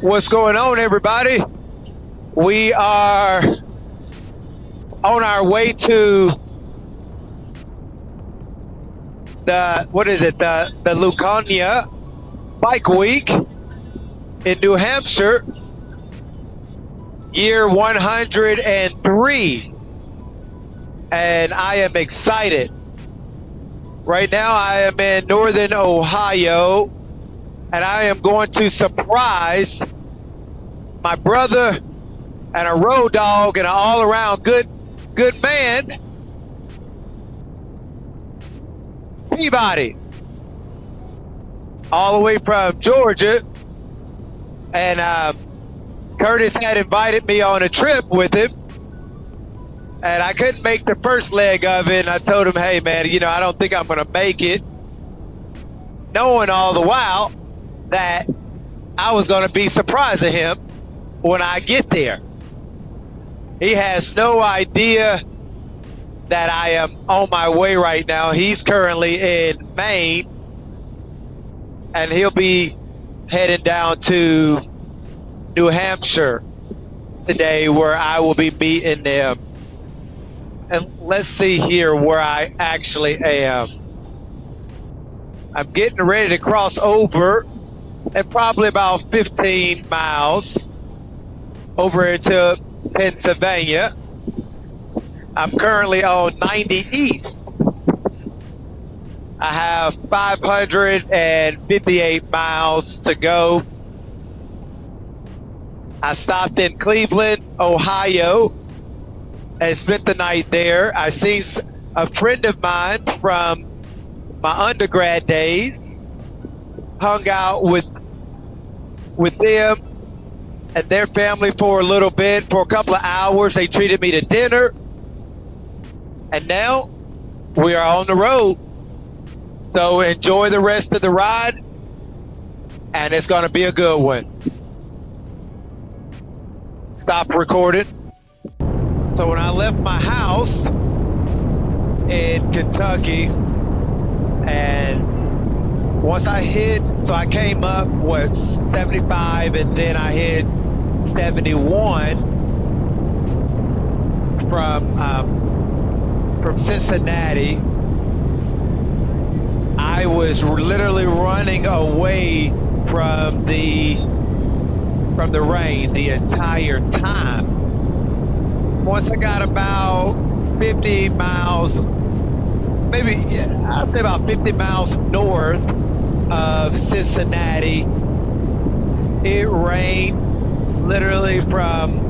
What's going on, everybody? We are on our way to the Laconia Bike Week in New Hampshire, year 103. And I am excited. Right now I am in Northern Ohio, and I am going to surprise my brother and a road dog and an all-around good man, Peabody, all the way from Georgia. And Curtis had invited me on a trip with him, and I couldn't make the first leg of it. And I told him, hey man, I don't think I'm gonna make it, knowing all the while that I was gonna be surprising him when I get there. He has no idea that I am on my way right now. He's currently in Maine, and he'll be heading down to New Hampshire today, where I will be meeting them. And let's see here where I actually am. I'm getting ready to cross over at probably about 15 miles over into Pennsylvania. I'm currently on 90 East. I have 558 miles to go. I stopped in Cleveland, Ohio, and spent the night there. I seen a friend of mine from my undergrad days, hung out with them and their family for a little bit, for a couple of hours. They treated me to dinner, and now we are on the road. So enjoy the rest of the ride, and it's gonna be a good one. Stop recording. So when I left my house in Kentucky, and once I hit, so I came up 75, and then I hit 71 from Cincinnati. I was literally running away from the rain the entire time. Once I got about 50 miles, maybe I'd say about 50 miles north of Cincinnati, it rained literally from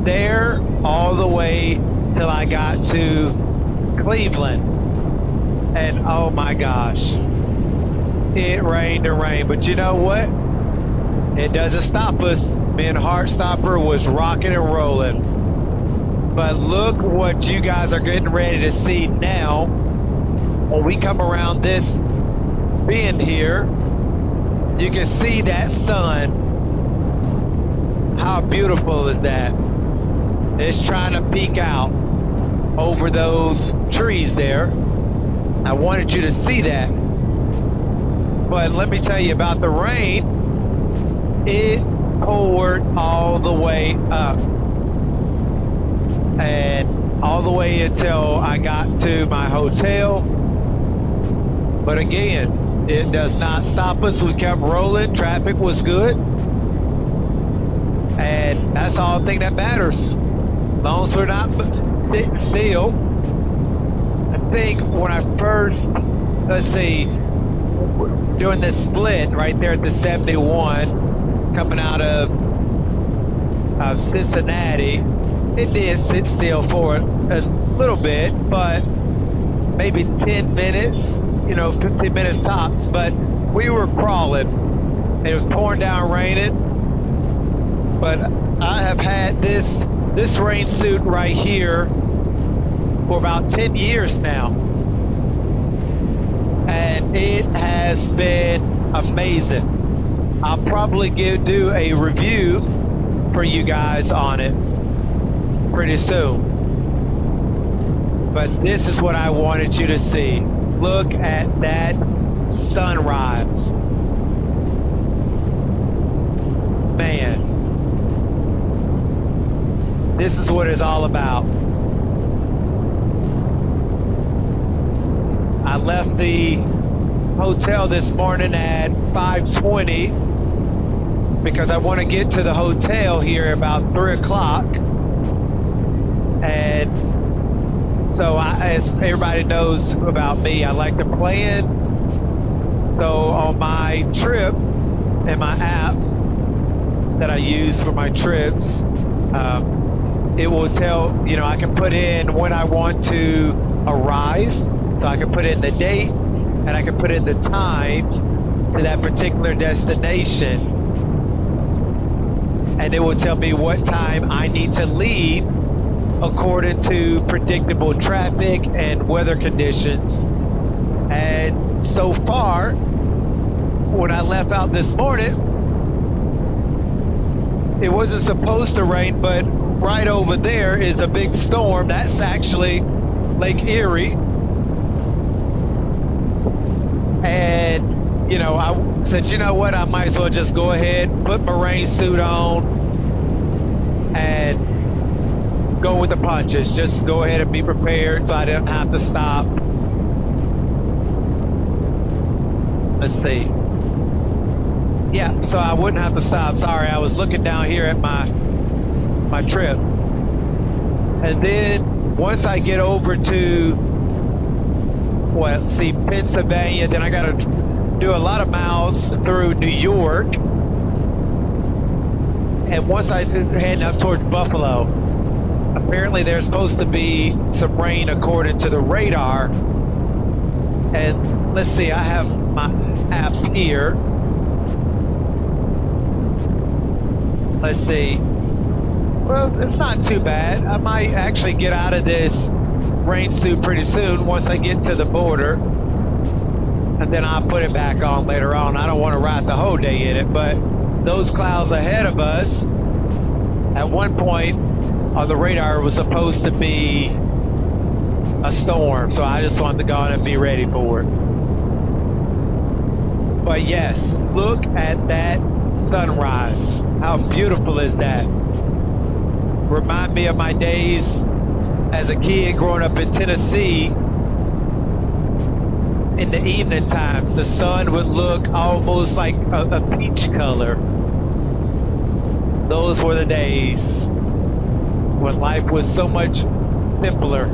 there all the way till I got to Cleveland. And oh my gosh, it rained and rained. But you know what? It doesn't stop us. Me and Heartstopper was rocking and rolling. But look what you guys are getting ready to see now. When we come around this bend here, you can see that sun. How beautiful is that? It's trying to peek out over those trees there. I wanted you to see that. But let me tell you about the rain. It poured all the way up, and all the way until I got to my hotel. But again, it does not stop us. We kept rolling. Traffic was good, and that's all the thing that matters. As long as we're not sitting still. I think when I first, doing this split right there at the 71, coming out of Cincinnati, it did sit still for a little bit, but maybe 10 minutes, 15 minutes tops. But we were crawling. It was pouring down, raining. But I have had this rain suit right here for about 10 years now, and it has been amazing. I'll probably do a review for you guys on it pretty soon. But this is what I wanted you to see. Look at that sunrise. Man, this is what it's all about. I left the hotel this morning at 5:20 because I want to get to the hotel here about 3 o'clock. And so as everybody knows about me, I like to plan. So on my trip and my app that I use for my trips, it will tell, I can put in when I want to arrive. So I can put in the date and I can put in the time to that particular destination. And it will tell me what time I need to leave according to predictable traffic and weather conditions. And so far, when I left out this morning, it wasn't supposed to rain, but right over there is a big storm. That's actually Lake Erie. And, I said, you know what, I might as well just go ahead, put my rain suit on, and go with the punches. Just go ahead and be prepared so I didn't have to stop. Let's see. Yeah, so I wouldn't have to stop. Sorry, I was looking down here at my trip. And then once I get over to Pennsylvania, then I got to do a lot of miles through New York. And once I head up towards Buffalo, apparently there's supposed to be some rain according to the radar. And let's see, I have my app here. Let's see. Well, it's not too bad. I might actually get out of this rain suit pretty soon once I get to the border, and then I'll put it back on later on. I don't want to ride the whole day in it, but those clouds ahead of us, at one point on the radar, was supposed to be a storm, so I just wanted to go on and be ready for it. But yes, look at that sunrise. How beautiful is that? Remind me of my days as a kid growing up in Tennessee. In the evening times, the sun would look almost like a peach color. Those were the days when life was so much simpler.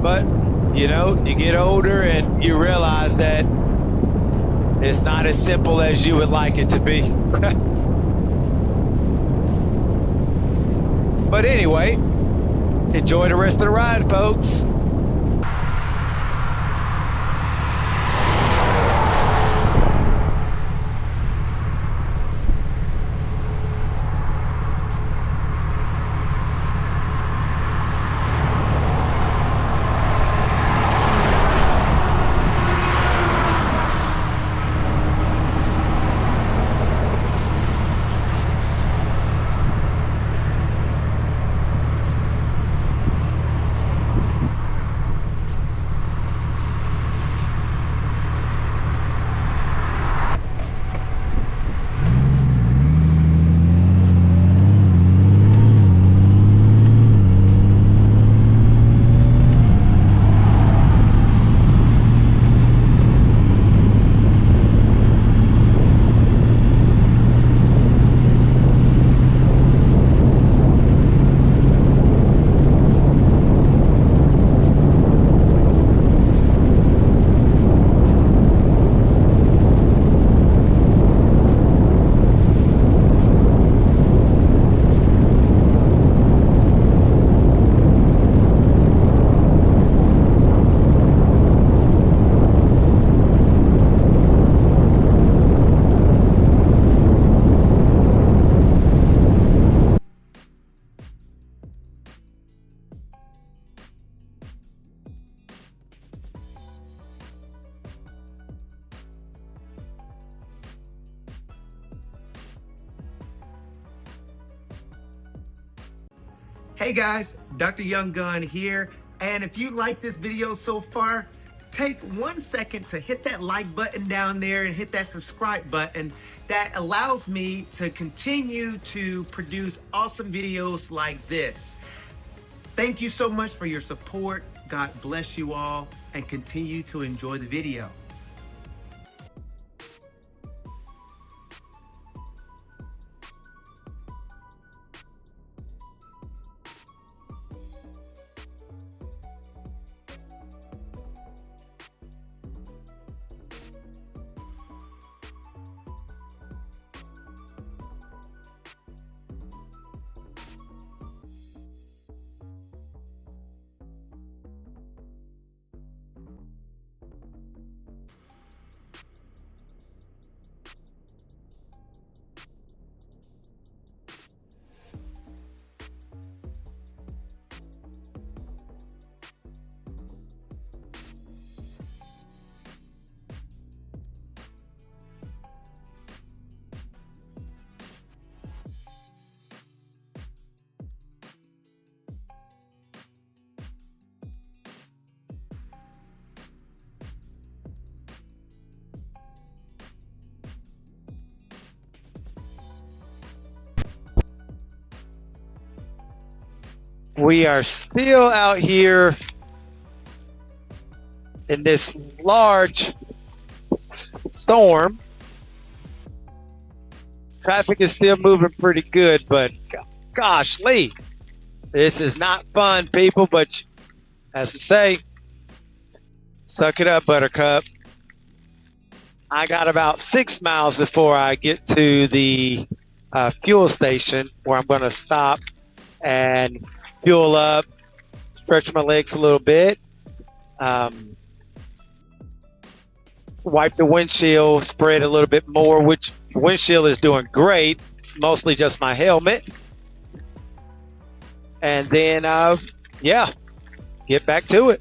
But, you get older and you realize that it's not as simple as you would like it to be. But anyway, enjoy the rest of the ride, folks. Hey guys, Dr. Young Gunn here, and if you like this video so far, take 1 second to hit that like button down there and hit that subscribe button. That allows me to continue to produce awesome videos like this. Thank you so much for your support. God bless you all, and continue to enjoy the video. We are still out here in this large storm. Traffic is still moving pretty good, but gosh, Lee, this is not fun, people. But as I say, suck it up, Buttercup. I got about 6 miles before I get to the fuel station where I'm going to stop and fuel up, stretch my legs a little bit, wipe the windshield, spread a little bit more, which the windshield is doing great. It's mostly just my helmet. And then, yeah, get back to it.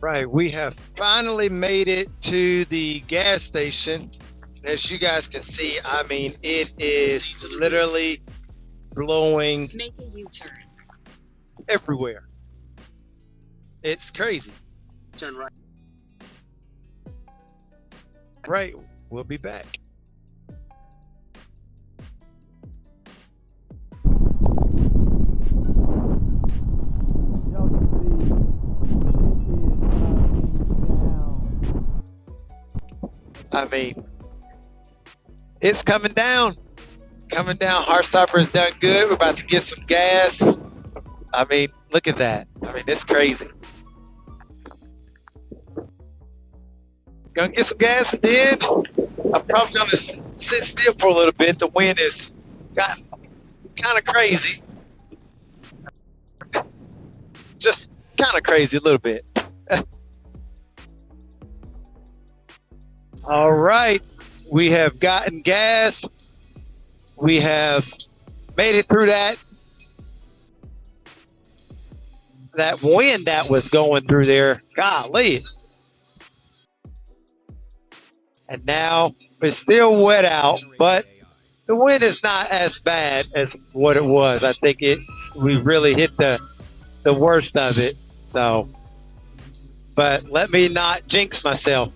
Right, we have finally made it to the gas station. As you guys can see, I mean, it is literally blowing Make a U-turn. everywhere. It's crazy. Turn right. Right, we'll be back. I mean, it's coming down. Coming down. Heartstopper has done good. We're about to get some gas. I mean, look at that. I mean, it's crazy. Gonna get some gas, and then I'm probably gonna sit still for a little bit. The wind has gotten kind of crazy. Just kind of crazy a little bit. All right, we have gotten gas. We have made it through that wind that was going through there. Golly. And now it's still wet out, but the wind is not as bad as what it was. I think we really hit the worst of it. So, but let me not jinx myself.